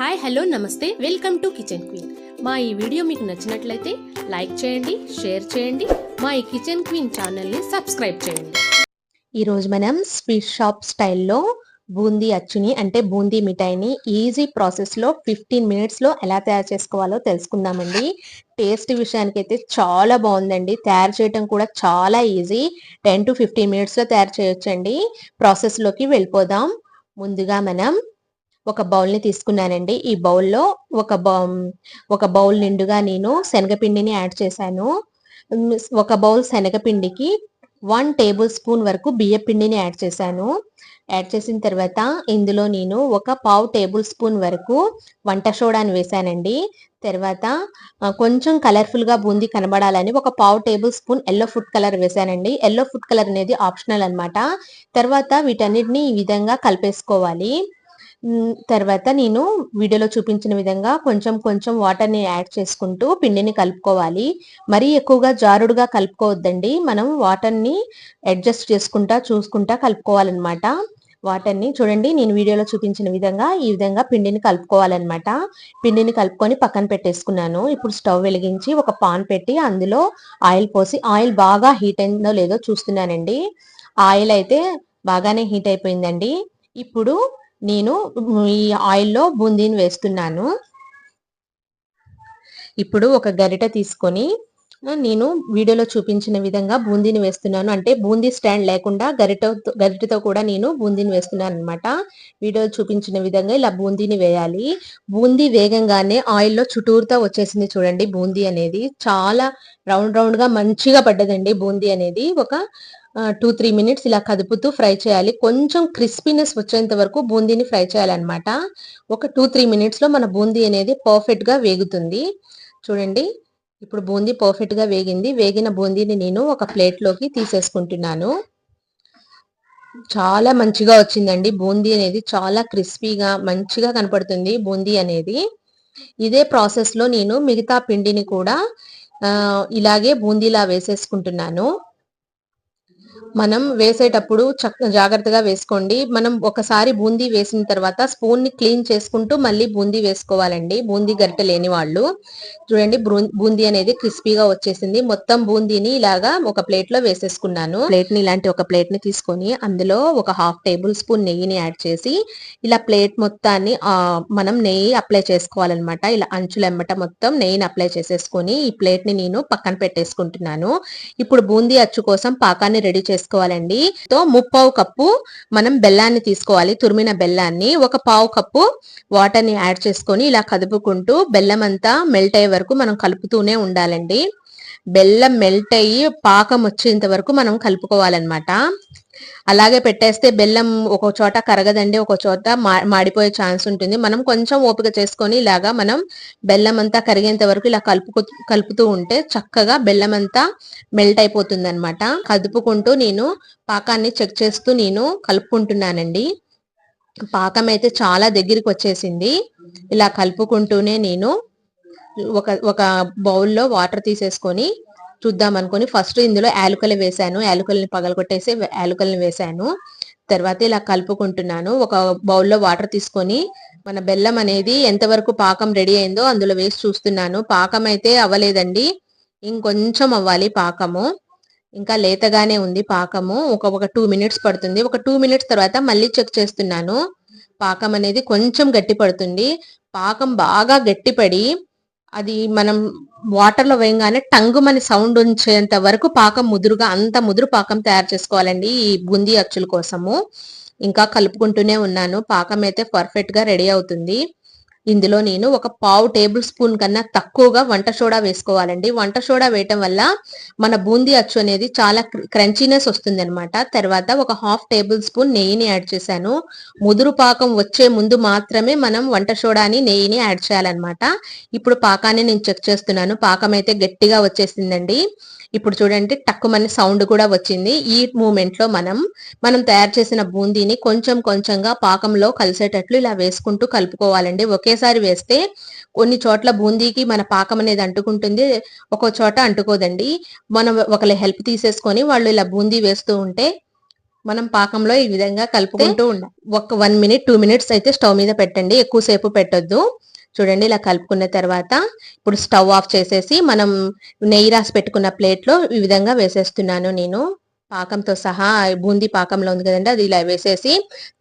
Hi hello నమస్తే welcome to kitchen queen. మా ఈ వీడియో మీకు నచ్చినట్లయితే లైక్ చేయండి, షేర్ చేయండి. మా ఈ కిచెన్ క్వీన్ ఛానల్ని సబ్స్క్రైబ్ చేయండి. ఈరోజు మనం స్వీట్ షాప్ స్టైల్లో బూందీ అచ్చుని అంటే బూందీ మిఠాయిని ఈజీ ప్రాసెస్లో 15 మినిట్స్లో ఎలా తయారు చేసుకోవాలో తెలుసుకుందామండి. టేస్ట్ విషయానికైతే చాలా బాగుందండి. తయారు చేయడం కూడా చాలా ఈజీ. 10 to 15 మినిట్స్లో తయారు చేయొచ్చండి. ప్రాసెస్లోకి వెళ్ళిపోదాం. ముందుగా మనం ఒక బౌల్ని తీసుకున్నానండి. ఈ బౌల్లో ఒక బౌల్ నిండుగా నేను శనగపిండిని యాడ్ చేశాను. ఒక బౌల్ శనగపిండికి 1 టేబుల్ స్పూన్ వరకు బియ్య పిండిని యాడ్ చేశాను. యాడ్ చేసిన తర్వాత ఇందులో నేను ఒక పావు టేబుల్ స్పూన్ వరకు వంట సోడాని వేశానండి. తర్వాత కొంచెం కలర్ఫుల్గా బూందీ కనబడాలని ఒక పావు tablespoon yellow food colour వేశానండి. ఎల్లో ఫుడ్ కలర్ అనేది ఆప్షనల్ అనమాట. తర్వాత వీటన్నిటిని ఈ విధంగా కలిపేసుకోవాలి. తర్వాత నేను వీడియోలో చూపించిన విధంగా కొంచెం కొంచెం వాటర్ని యాడ్ చేసుకుంటూ పిండిని కలుపుకోవాలి. మరీ ఎక్కువగా జారుడుగా కలుపుకోవద్దండి. మనం వాటర్ని అడ్జస్ట్ చేసుకుంటా చూసుకుంటా కలుపుకోవాలన్నమాట. వాటర్ని చూడండి, నేను వీడియోలో చూపించిన విధంగా ఈ విధంగా పిండిని కలుపుకోవాలన్నమాట. పిండిని కలుపుకొని పక్కన పెట్టేసుకున్నాను. ఇప్పుడు స్టవ్ వెలిగించి ఒక పాన్ పెట్టి అందులో ఆయిల్ పోసి, ఆయిల్ బాగా హీట్ అయిందో లేదో చూస్తున్నానండి. ఆయిల్ అయితే బాగానే హీట్ అయిపోయిందండి. ఇప్పుడు నేను ఈ ఆయిల్లో బూందీని వేస్తున్నాను. ఇప్పుడు ఒక గరిటె తీసుకొని నేను వీడియోలో చూపించిన విధంగా బూందీని వేస్తున్నాను. అంటే బూందీ స్టాండ్ లేకుండా గరిటెతో కూడా నేను బూందీని వేస్తున్నాను అనమాట. వీడియోలో చూపించిన విధంగా ఇలా బూందీని వేయాలి. బూందీ వేగంగానే ఆయిల్లో చుట్టూరుతా వచ్చేసింది చూడండి. బూందీ అనేది చాలా రౌండ్ గా మంచిగా పడ్డదండి. బూందీ అనేది ఒక 2-3 మినిట్స్ ఇలా కదుపుతూ ఫ్రై చేయాలి. కొంచెం క్రిస్పీనెస్ వచ్చేంత వరకు బూందీని ఫ్రై చేయాలన్నమాట. ఒక 2-3 మినిట్స్లో మన బూందీ అనేది పర్ఫెక్ట్గా వేగుతుంది. చూడండి, ఇప్పుడు బూందీ పర్ఫెక్ట్గా వేగింది. వేగిన బూందీని నేను ఒక ప్లేట్లోకి తీసేసుకుంటున్నాను. చాలా మంచిగా వచ్చిందండి. బూందీ అనేది చాలా క్రిస్పీగా మంచిగా కనపడుతుంది బూందీ అనేది. ఇదే ప్రాసెస్లో నేను మిగతా పిండిని కూడా ఇలాగే బూందీలా వేసేసుకుంటున్నాను. మనం వేసేటప్పుడు జాగ్రత్తగా వేసుకోండి. మనం ఒకసారి బూందీ వేసిన తర్వాత స్పూన్ ని క్లీన్ చేసుకుంటూ మళ్ళీ బూందీ వేసుకోవాలండి. బూందీ గరిటె లేని వాళ్ళు. చూడండి, బూందీ అనేది క్రిస్పీగా వచ్చేసింది. మొత్తం బూందీని ఇలాగా ఒక ప్లేట్ లో వేసేసుకున్నాను. ఇలాంటి ఒక ప్లేట్ ని తీసుకొని అందులో ఒక 1/2 టేబుల్ స్పూన్ నెయ్యిని యాడ్ చేసి ఇలా ప్లేట్ మొత్తాన్ని మనం నెయ్యి అప్లై చేసుకోవాలన్నమాట. ఇలా అంచులెమ్మట మొత్తం నెయ్యిని అప్లై చేసేసుకొని ఈ ప్లేట్ ని నేను పక్కన పెట్టేసుకుంటున్నాను. ఇప్పుడు బూందీ అచ్చు కోసం పాకాన్ని రెడీ చేసుకోవాలండి. 3/4 కప్పు మనం బెల్లాన్ని తీసుకోవాలి. తురిమిన బెల్లాన్ని ఒక 1/4 కప్పు వాటర్ ని యాడ్ చేసుకొని ఇలా కదుపుకుంటూ బెల్లం అంతా మెల్ట్ అయ్యే వరకు మనం కలుపుతూనే ఉండాలండి. బెల్లం మెల్ట్ అయ్యి పాకం వచ్చేంత వరకు మనం కలుపుకోవాలన్నమాట. అలాగే పెట్టేస్తే బెల్లం ఒక చోట కరగదండి, ఒక చోట మాడిపోయే ఛాన్స్ ఉంటుంది. మనం కొంచెం ఓపిక చేసుకొని ఇలాగా మనం బెల్లం అంతా కరిగేంత వరకు ఇలా కలుపుతూ ఉంటే చక్కగా బెల్లం అంతా మెల్ట్ అయిపోతుంది అనమాట. కదుపుకుంటూ నేను పాకాన్ని చెక్ చేస్తూ నేను కలుపుకుంటున్నానండి. పాకం అయితే చాలా దగ్గరికి వచ్చేసింది. ఇలా కలుపుకుంటూనే నేను ఒక బౌల్లో వాటర్ తీసేసుకొని చూద్దాం అనుకుని ఫస్ట్ ఇందులో యాలకులు వేసాను. యాలకుల్ని పగలగొట్టేసి యాలకుల్ని వేసాను. తర్వాత ఇలా కలుపుకుంటున్నాను. ఒక బౌల్లో వాటర్ తీసుకొని మన బెల్లం అనేది ఎంతవరకు పాకం రెడీ అయిందో అందులో వేసి చూస్తున్నాను. పాకం అయితే అవ్వలేదండి, ఇంకొంచెం అవ్వాలి పాకము. ఇంకా లేతగానే ఉంది పాకము. ఒక 2 మినిట్స్ పడుతుంది. ఒక 2 మినిట్స్ తర్వాత మళ్ళీ చెక్ చేస్తున్నాను. పాకం అనేది కొంచెం గట్టి పడుతుంది. పాకం బాగా గట్టిపడి అది మనం వాటర్లో వేయగానే టంగుమని సౌండ్ ఉంచేంత వరకు పాకం ముదురుగా, అంత ముదురు పాకం తయారు చేసుకోవాలండి ఈ బూందీ అచ్చుల కోసము. ఇంకా కలుపుకుంటూనే ఉన్నాను. పాకం అయితే పర్ఫెక్ట్ గా రెడీ అవుతుంది. ఇందులో నేను ఒక 1/4 టేబుల్ స్పూన్ కన్నా తక్కువగా వంట సోడా వేసుకోవాలండి. వంట సోడా వేయటం వల్ల మన బూందీ అచ్చు అనేది చాలా క్రంచీనెస్ వస్తుంది అనమాట. తర్వాత ఒక 1/2 టేబుల్ స్పూన్ నెయ్యిని యాడ్ చేశాను. ముదురు పాకం వచ్చే ముందు మాత్రమే మనం వంట సోడాని నెయ్యిని యాడ్ చేయాలన్నమాట. ఇప్పుడు పాకాన్ని నేను చెక్ చేస్తున్నాను. పాకం అయితే గట్టిగా వచ్చేసిందండి. ఇప్పుడు చూడండి, టక్కుమని సౌండ్ కూడా వచ్చింది. ఈ మూమెంట్ లో మనం తయారు చేసిన బూందీని కొంచెం కొంచెంగా పాకంలో కలిసేటట్లు ఇలా వేసుకుంటూ కలుపుకోవాలండి. ఒకేసారి వేస్తే కొన్ని చోట్ల బూందీకి మన పాకం అనేది అంటుకుంటుంది, ఒక్కో చోట అంటుకోదండి. మనం ఒకళ్ళ హెల్ప్ తీసేసుకొని వాళ్ళు ఇలా బూందీ వేస్తూ ఉంటే మనం పాకంలో ఈ విధంగా కలుపుకుంటూ ఉండాలి. ఒక 1 మినిట్ 2 మినిట్స్ అయితే స్టవ్ మీద పెట్టండి, ఎక్కువసేపు పెట్టొద్దు. చూడండి ఇలా కలుపుకున్న తర్వాత ఇప్పుడు స్టవ్ ఆఫ్ చేసేసి మనం నెయ్యి రాసి పెట్టుకున్న ప్లేట్లో ఈ విధంగా వేసేస్తున్నాను నేను. పాకంతో సహా బూందీ పాకంలో ఉంది కదండి, అది ఇలా వేసేసి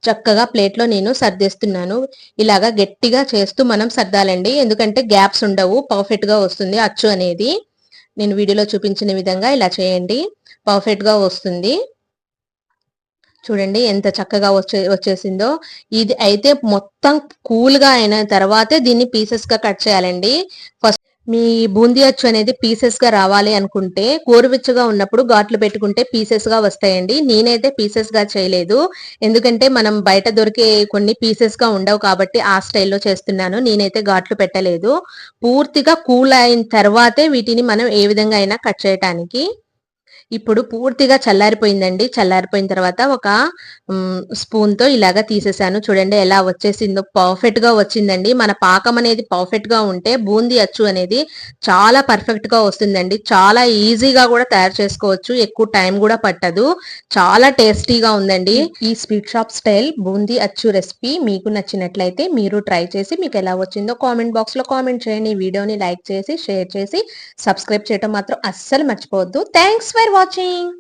చక్కగా ప్లేట్లో నేను సర్దేస్తున్నాను. ఇలాగా గట్టిగా చేస్తూ మనం సర్దాలండి, ఎందుకంటే గ్యాప్స్ ఉండవు, పర్ఫెక్ట్ గా వస్తుంది అచ్చు అనేది. నేను వీడియోలో చూపించిన విధంగా ఇలా చేయండి, పర్ఫెక్ట్ గా వస్తుంది. చూడండి ఎంత చక్కగా వచ్చేసిందో. ఇది అయితే మొత్తం కూల్ గా అయిన తర్వాతే దీన్ని పీసెస్ గా కట్ చేయాలండి. ఫస్ట్ మీ బూందీ అచ్చు అనేది పీసెస్ గా రావాలి అనుకుంటే గోరువెచ్చగా ఉన్నప్పుడు ఘాట్లు పెట్టుకుంటే పీసెస్ గా వస్తాయండి. నేనైతే పీసెస్ గా చేయలేదు, ఎందుకంటే మనం బయట దొరికే కొన్ని పీసెస్ గా ఉండవు కాబట్టి ఆ స్టైల్లో చేస్తున్నాను. నేనైతే ఘాట్లు పెట్టలేదు. పూర్తిగా కూల్ అయిన తర్వాతే వీటిని మనం ఏ విధంగా అయినా కట్ చేయటానికి. ఇప్పుడు పూర్తిగా చల్లారిపోయిందండి. చల్లారిపోయిన తర్వాత ఒక స్పూన్ తో ఇలాగా తీసేసాను. చూడండి ఎలా వచ్చేసిందో, పర్ఫెక్ట్ గా వచ్చిందండి. మన పాకం అనేది పర్ఫెక్ట్ గా ఉంటే బూందీ అచ్చు అనేది చాలా పర్ఫెక్ట్ గా వస్తుందండి. చాలా ఈజీగా కూడా తయారు చేసుకోవచ్చు, ఎక్కువ టైం కూడా పట్టదు, చాలా టేస్టీగా ఉందండి. ఈ స్వీట్ షాప్ స్టైల్ బూందీ అచ్చు రెసిపీ మీకు నచ్చినట్లయితే మీరు ట్రై చేసి మీకు ఎలా వచ్చిందో కామెంట్ బాక్స్ లో కామెంట్ చేయండి. వీడియోని లైక్ చేసి షేర్ చేసి సబ్స్క్రైబ్ చేయడం మాత్రం అస్సలు మర్చిపోవద్దు. Thanks for watching.